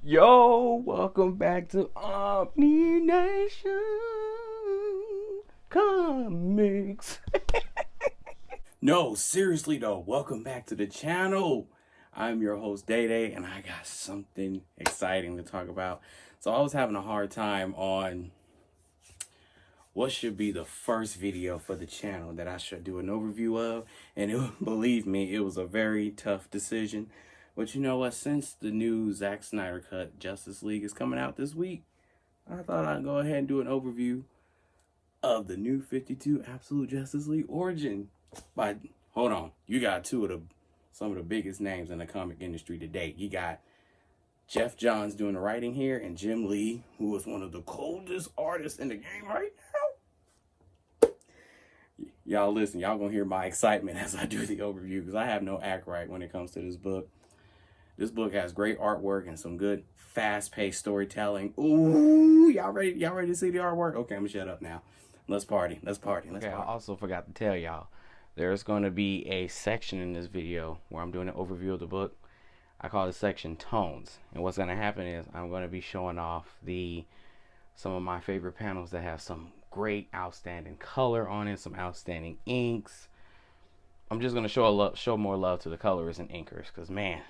Yo, welcome back to Omni Nation Comics. No, seriously though, welcome back to the channel. I'm your host DayDay, and I got something exciting to talk about. So I was having a hard time on what should be the first video for the channel that I should do an overview of, and believe me, it was a very tough decision. But you know what? Since the new Zack Snyder cut Justice League is coming out this week, I thought I'd go ahead and do an overview of the new 52 Absolute Justice League Origin. But hold on, you got some of the biggest names in the comic industry to date. You got Geoff Johns doing the writing here, and Jim Lee, who is one of the coldest artists in the game right now. Y'all listen, y'all gonna hear my excitement as I do the overview, because I have no act right when it comes to this book. This book has great artwork and some good fast-paced storytelling. Ooh, y'all ready to see the artwork? Okay, I'm gonna shut up now. Let's party. Okay, I also forgot to tell y'all, there's going to be a section in this video where I'm doing an overview of the book. I call this section Tones. And what's going to happen is I'm going to be showing off some of my favorite panels that have some great outstanding color on it, some outstanding inks. I'm just going to show more love to the colorers and inkers, because man,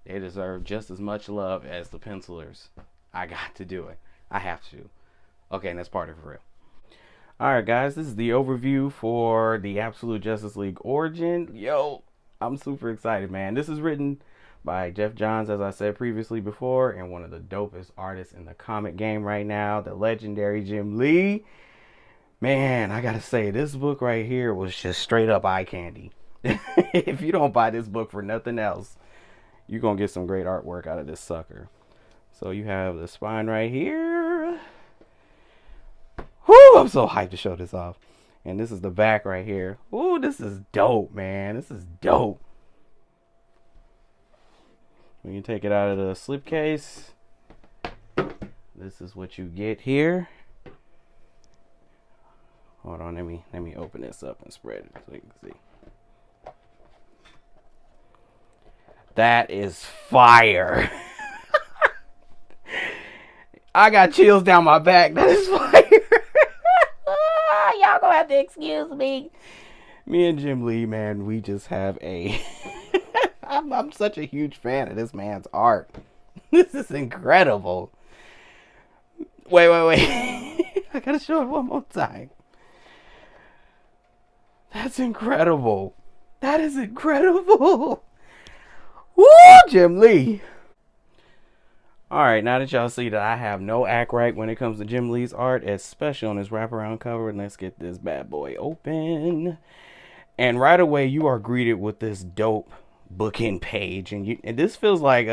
they deserve just as much love as the pencilers. I got to do it. I have to. Okay, and that's part of it for real. Alright guys, this is the overview for the Absolute Justice League Origin. Yo, I'm super excited, man. This is written by Geoff Johns, as I said previously before, and one of the dopest artists in the comic game right now, the legendary Jim Lee. Man, I gotta say, this book right here was just straight up eye candy. If you don't buy this book for nothing else, you're gonna get some great artwork out of this sucker. So you have the spine right here. Whoo, I'm so hyped to show this off. And this is the back right here. Ooh, this is dope, man. This is dope. When you take it out of the slipcase, this is what you get here. Hold on, let me open this up and spread it so you can see. That is fire. I got chills down my back. That is fire. Y'all gonna have to excuse me. Me and Jim Lee, man, we just have a... I'm such a huge fan of this man's art. This is incredible. Wait. I gotta show it one more time. That's incredible. That is incredible. Woo, Jim Lee. Alright, now that y'all see that I have no act right when it comes to Jim Lee's art, especially on his wraparound cover, let's get this bad boy open. And right away, you are greeted with this dope bookend page. And this feels like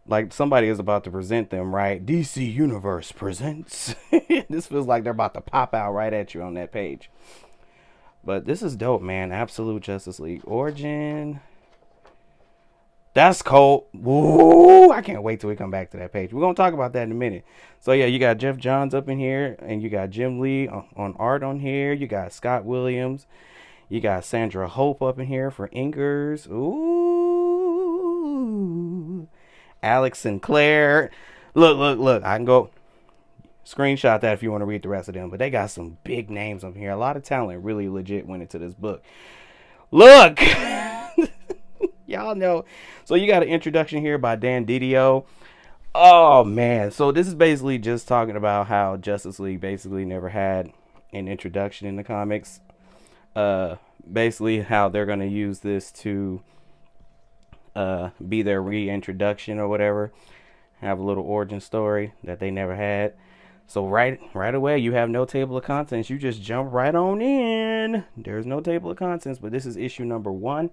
like somebody is about to present them, right? DC Universe presents. This feels like they're about to pop out right at you on that page. But this is dope, man. Absolute Justice League Origin. That's cold. Woo! I can't wait till we come back to that page. We're going to talk about that in a minute. So, yeah, you got Geoff Johns up in here, and you got Jim Lee on art on here. You got Scott Williams. You got Sandra Hope up in here for inkers. Ooh. Alex Sinclair. Look. I can go screenshot that if you want to read the rest of them. But they got some big names up here. A lot of talent really legit went into this book. Look! Y'all know. So you got an introduction here by Dan Didio. Oh, man. So this is basically just talking about how Justice League basically never had an introduction in the comics. Basically how they're going to use this to be their reintroduction or whatever. Have a little origin story that they never had. So right away, you have no table of contents. You just jump right on in. There's no table of contents, but this is issue number 1.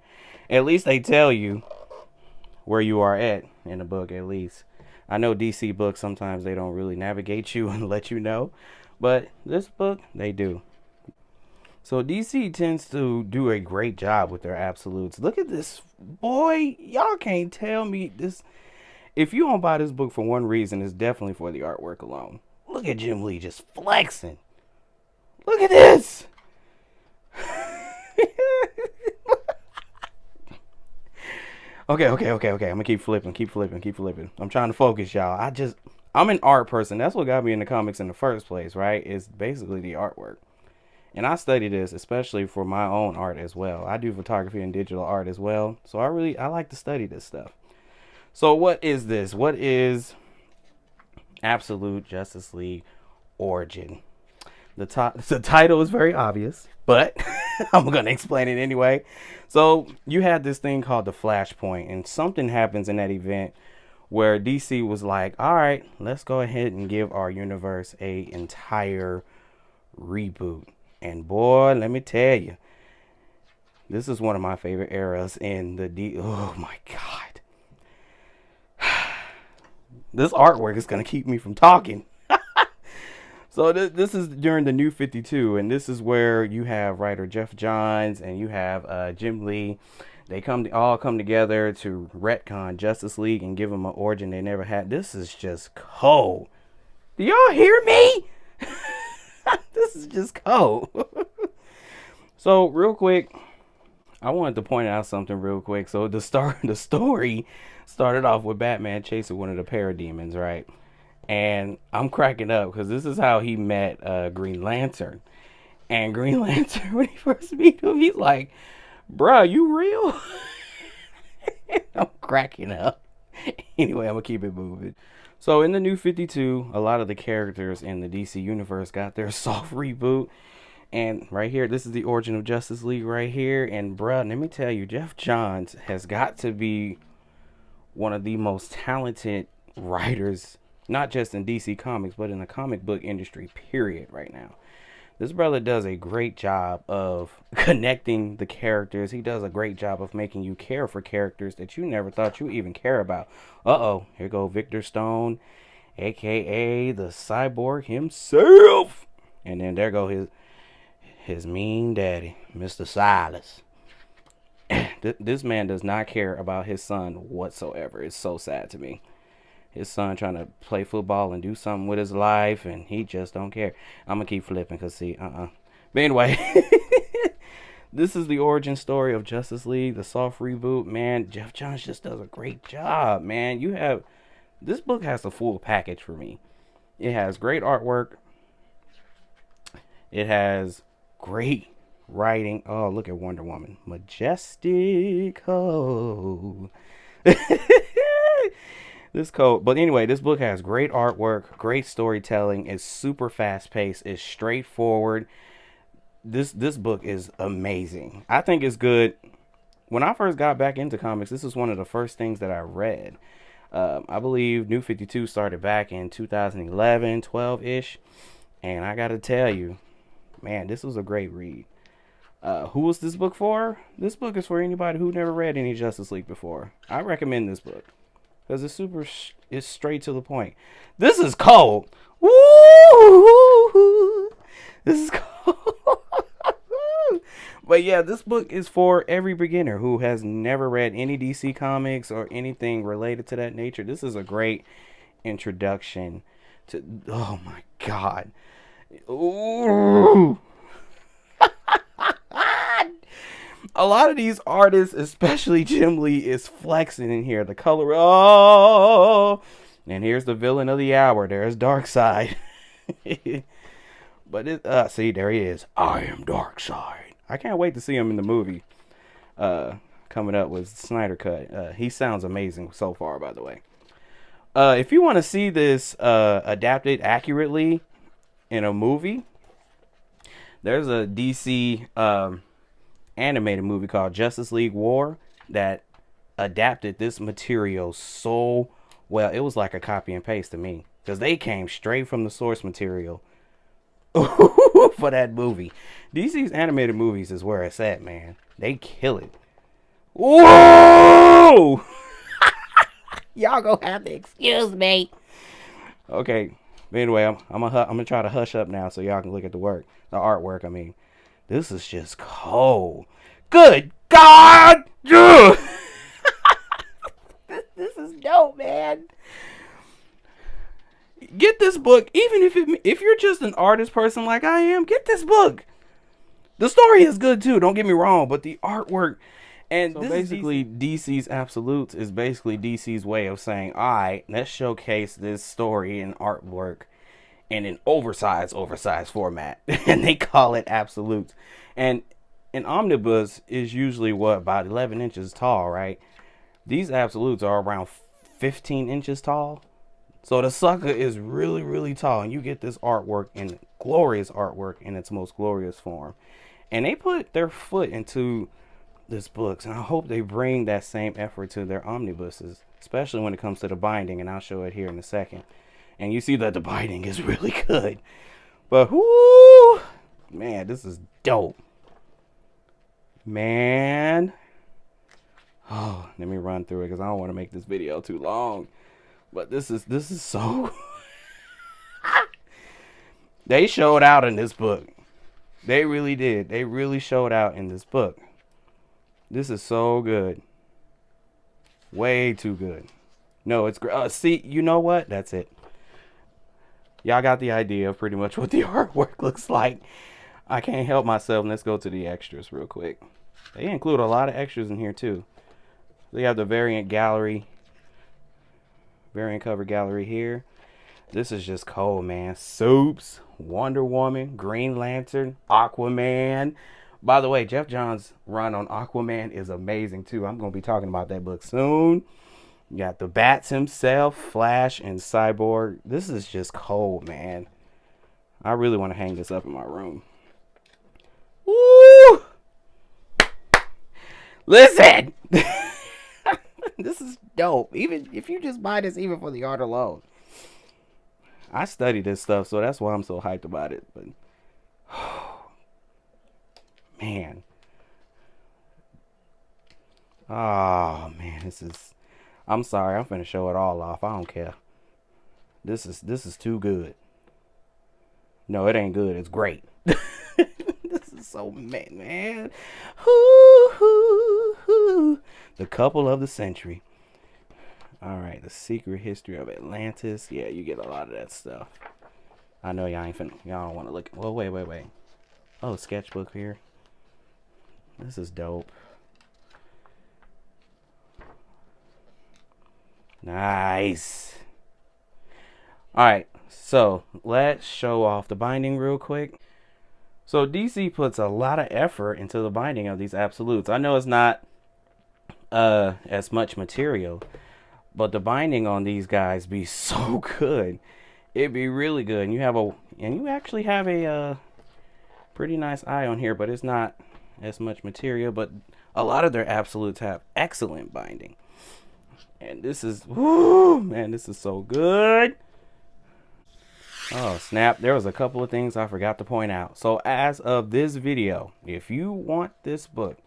At least they tell you where you are at in the book, at least. I know DC books, sometimes they don't really navigate you and let you know. But this book, they do. So DC tends to do a great job with their absolutes. Look at this. Boy, y'all can't tell me this. If you don't buy this book for one reason, it's definitely for the artwork alone. Look at Jim Lee just flexing. Look at this. Okay. I'm gonna keep flipping. I'm trying to focus, y'all. I'm an art person. That's what got me into comics in the first place, right? It's basically the artwork. And I study this especially for my own art as well. I do photography and digital art as well. So I like to study this stuff. So what is this? What is Absolute Justice League Origin? The title is very obvious, but I'm going to explain it anyway. So you had this thing called the Flashpoint, and something happens in that event where DC was like, all right, let's go ahead and give our universe a entire reboot. And boy, let me tell you, this is one of my favorite eras in the oh my God. This artwork is going to keep me from talking. So this is during the New 52, and this is where you have writer Geoff Johns and you have Jim Lee. They all come together to retcon Justice League and give them an origin they never had. This is just cold. Do y'all hear me? This is just cold. So real quick, I wanted to point out something real quick. So the story started off with Batman chasing one of the parademons, right? And I'm cracking up because this is how he met Green Lantern. And Green Lantern, when he first meet him, he's like, bruh, you real? I'm cracking up. Anyway, I'm going to keep it moving. So in the New 52, a lot of the characters in the DC universe got their soft reboot. And right here, this is the origin of Justice League right here. And bruh, let me tell you, Geoff Johns has got to be one of the most talented writers, not just in DC Comics, but in the comic book industry, period, right now. This brother does a great job of connecting the characters. He does a great job of making you care for characters that you never thought you even care about. Uh-oh, here go Victor Stone, a.k.a. the Cyborg himself. And then there go his mean daddy, Mr. Silas. This man does not care about his son whatsoever. It's so sad to me. His son trying to play football and do something with his life, and he just don't care. I'm going to keep flipping because, see, But anyway, this is the origin story of Justice League, the soft reboot. Man, Geoff Johns just does a great job, man. This book has the full package for me. It has great artwork. It has great writing. Oh, look at Wonder Woman. Majestic. Oh. This code. But anyway, this book has great artwork, great storytelling. It's super fast paced. It's straightforward. This book is amazing. I think it's good. When I first got back into comics, this is one of the first things that I read. I believe New 52 started back in 2011, 12-ish. And I got to tell you, man, this was a great read. Who was this book for? This book is for anybody who never read any Justice League before. I recommend this book. Because it's straight to the point. This is cold. Woo! This is cold. But yeah, this book is for every beginner who has never read any DC comics or anything related to that nature. This is a great introduction to... Oh my God. Ooh. A lot of these artists, especially Jim Lee, is flexing in here. The color, oh, and here's the villain of the hour. There's Darkseid. But see, there he is. I am Darkseid. I can't wait to see him in the movie. Coming up with Snyder Cut. He sounds amazing so far, by the way. If you want to see this adapted accurately in a movie, there's a DC animated movie called Justice League War that adapted this material so well. It was like a copy and paste to me because they came straight from the source material for that movie. DC's animated movies is where it's at, man. They kill it. Whoa! Y'all gonna have to excuse me. Okay. But anyway, I'm gonna try to hush up now so y'all can look at the artwork. I mean, this is just cold. Good God! This is dope, man. Get this book, even if you're just an artist person like I am. Get this book. The story is good too. Don't get me wrong, but the artwork And so basically, DC's Absolutes is basically DC's way of saying, all right, let's showcase this story and artwork in an oversized format. And they call it Absolutes. And an omnibus is usually what, about 11 inches tall, right? These Absolutes are around 15 inches tall. So the sucker is really, really tall. And you get this artwork, and glorious artwork in its most glorious form. And they put their foot into this books, and I hope they bring that same effort to their omnibuses, especially when it comes to the binding, and I'll show it here in a second. And you see that the binding is really good. But whoo, man, this is dope. Man. Oh, let me run through it because I don't want to make this video too long. But this is so they showed out in this book. They really did. They really showed out in this book. This is so good. Way too good. No, it's great. See, you know what? That's it. Y'all got the idea of pretty much what the artwork looks like. I can't help myself. Let's go to the extras real quick. They include a lot of extras in here too. They have the variant gallery. Variant cover gallery here. This is just cold, man. Soups, Wonder Woman, Green Lantern, Aquaman. By the way, Geoff Johns' run on Aquaman is amazing too. I'm going to be talking about that book soon. You got the Bats himself, Flash, and Cyborg. This is just cold, man. I really want to hang this up in my room. Woo! Listen! This is dope. Even if you just buy this even for the art alone. I study this stuff, so that's why I'm so hyped about it. But man. Oh man, this is, I'm sorry, I'm finna show it all off. I don't care. This is too good. No, it ain't good. It's great. This is so man. The couple of the century. All right, the secret history of Atlantis. Yeah, you get a lot of that stuff. I know y'all ain't finna. Y'all don't want to look. Well, wait. Oh, sketchbook here. This is dope. Nice. All right, so let's show off the binding real quick. So DC puts a lot of effort into the binding of these Absolutes. I know it's not as much material, but the binding on these guys be so good. It'd be really good. And you actually have a pretty nice eye on here, but it's not as much material. But a lot of their Absolutes have excellent binding. And this is, whoo, man, this is so good. Oh, snap. There was a couple of things I forgot to point out. So as of this video, if you want this book,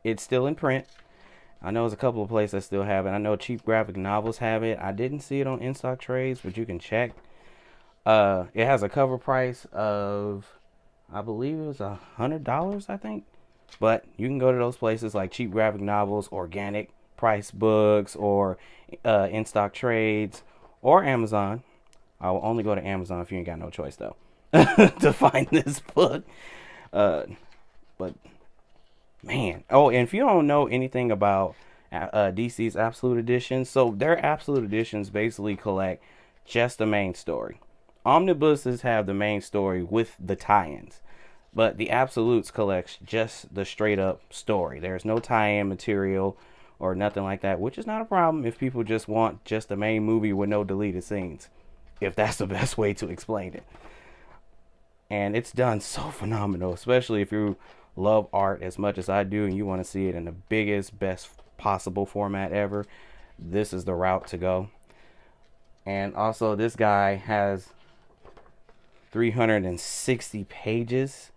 it's still in print. I know there's a couple of places that still have it. I know Cheap Graphic Novels have it. I didn't see it on In Stock Trades, but you can check. It has a cover price of, I believe it was $100, I think. But you can go to those places like Cheap Graphic Novels, Organic Price Books, or In Stock Trades, or Amazon. I will only go to Amazon if you ain't got no choice, though, to find this book. But man, oh, and if you don't know anything about DC's Absolute Editions, so their Absolute Editions basically collect just the main story. Omnibuses have the main story with the tie-ins, but the Absolutes collects just the straight up story. There's no tie-in material or nothing like that, which is not a problem if people just want just the main movie with no deleted scenes, if that's the best way to explain it. And it's done so phenomenal, especially if you love art as much as I do and you want to see it in the biggest, best possible format ever. This is the route to go. And also, this guy has 360 pages.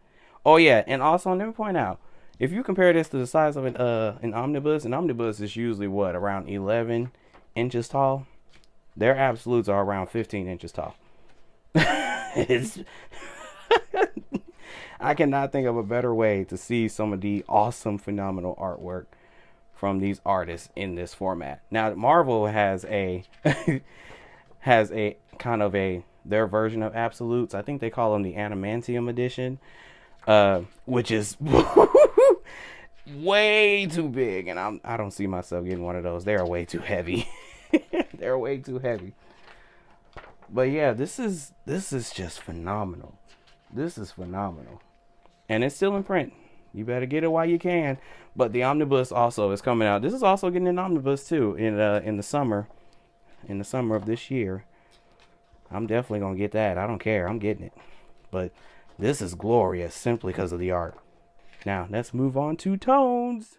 Oh yeah, and also let me point out, if you compare this to the size of an omnibus is usually what, around 11 inches tall. Their Absolutes are around 15 inches tall. It's I cannot think of a better way to see some of the awesome, phenomenal artwork from these artists in this format. Now, Marvel has a has a kind of their version of Absolutes. I think they call them the Adamantium edition, which is way too big, and I don't see myself getting one of those. They are way too heavy. They're way too heavy. But yeah, this is just phenomenal. This is phenomenal, and it's still in print. You better get it while you can. But the omnibus also is coming out. This is also getting an omnibus too in the summer, of this year. I'm definitely gonna get that. I don't care. I'm getting it. But this is glorious simply because of the art. Now let's move on to tones.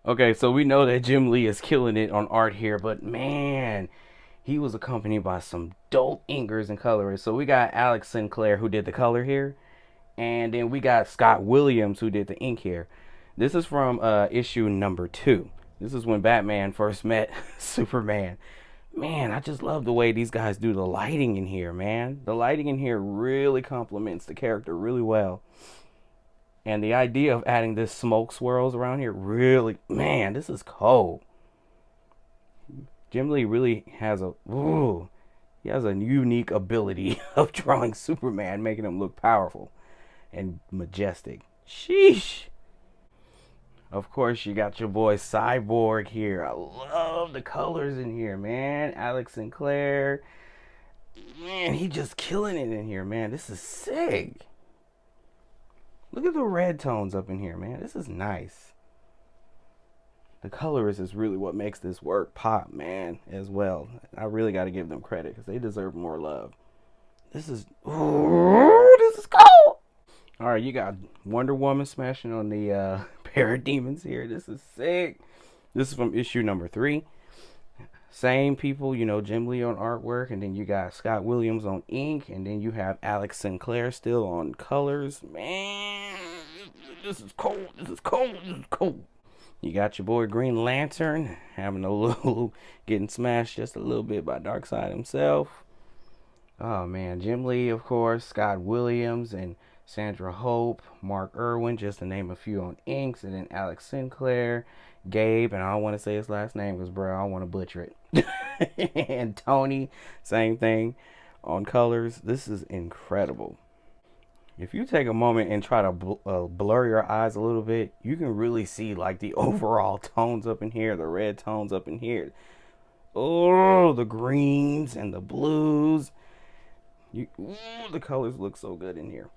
Okay, so we know that Jim Lee is killing it on art here, but man, he was accompanied by some dope inkers and colorists. So we got Alex Sinclair who did the color here, and then we got Scott Williams who did the ink here. This is from issue number 2. This is when Batman first met Superman. Man, I just love the way these guys do the lighting in here, man. The lighting in here really complements the character really well. And the idea of adding this smoke swirls around here really, man, this is cold. Jim Lee really has he has a unique ability of drawing Superman, making him look powerful and majestic. Sheesh. Of course, you got your boy Cyborg here. I love the colors in here, man. Alex Sinclair. Man, he just killing it in here, man. This is sick. Look at the red tones up in here, man. This is nice. The colorist is really what makes this work pop, man, as well. I really got to give them credit because they deserve more love. This is cool. All right, you got Wonder Woman smashing on the parademons here. This is sick. This is from issue number 3. Same people, Jim Lee on artwork, and then you got Scott Williams on ink, and then you have Alex Sinclair still on colors. Man, this is cool. This is cool. This is cool. You got your boy Green Lantern having a little, getting smashed just a little bit by Darkseid himself. Oh man, Jim Lee, of course, Scott Williams, and Sandra Hope, Mark Irwin, just to name a few on inks, and then Alex Sinclair, Gabe, and I don't want to say his last name because, bro, I don't want to butcher it. And Tony, same thing on colors. This is incredible. If you take a moment and try to blur your eyes a little bit, you can really see like the overall tones up in here, the red tones up in here. Oh, the greens and the blues. The colors look so good in here.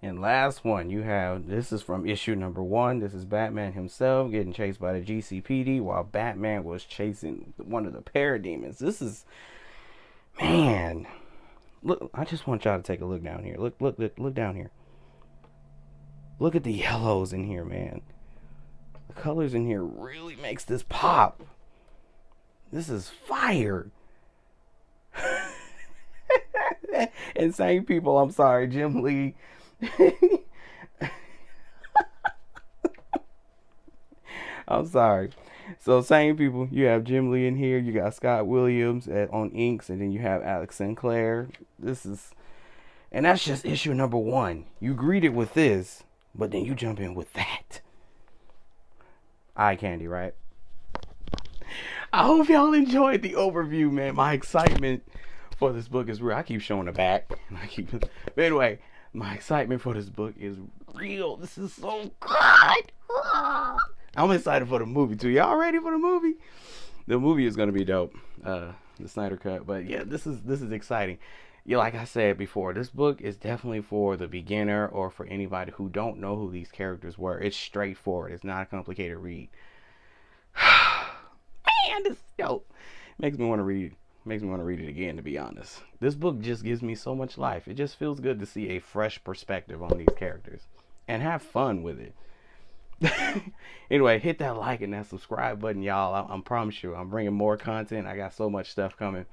And last one, you have, this is from issue number 1. This is Batman himself getting chased by the GCPD while Batman was chasing one of the parademons. This is, man, look, I just want y'all to take a look down here. Look down here. Look at the yellows in here, man. The colors in here really makes this pop. This is fire. And same people, I'm sorry, Jim Lee. I'm sorry. So same people, you have Jim Lee in here, you got Scott Williams on inks, and then you have Alex Sinclair. And that's just issue number 1. You greet it with this, but then you jump in with that. Eye candy, right? I hope y'all enjoyed the overview, man. My excitement for this book is real. I keep showing the back. But anyway, my excitement for this book is real. This is so good. I'm excited for the movie too. Y'all ready for the movie? The movie is gonna be dope. The Snyder Cut. But yeah, this is exciting. Yeah, like I said before, this book is definitely for the beginner or for anybody who don't know who these characters were. It's straightforward. It's not a complicated read. Man, this is dope. Makes me want to read it again, to be honest. This book just gives me so much life. It just feels good to see a fresh perspective on these characters and have fun with it. Anyway, hit that like and that subscribe button, y'all. I promise you, I'm bringing more content. I got so much stuff coming.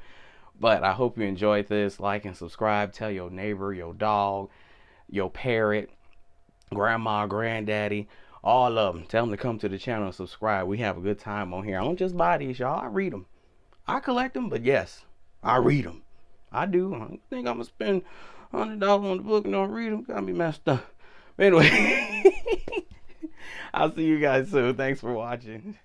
But I hope you enjoyed this. Like and subscribe. Tell your neighbor, your dog, your parrot, grandma, granddaddy, all of them. Tell them to come to the channel and subscribe. We have a good time on here. I don't just buy these, y'all. I read them. I collect them, but yes, I read them. I do. I don't think I'm going to spend $100 on the book and don't read them. Got me messed up. But anyway, I'll see you guys soon. Thanks for watching.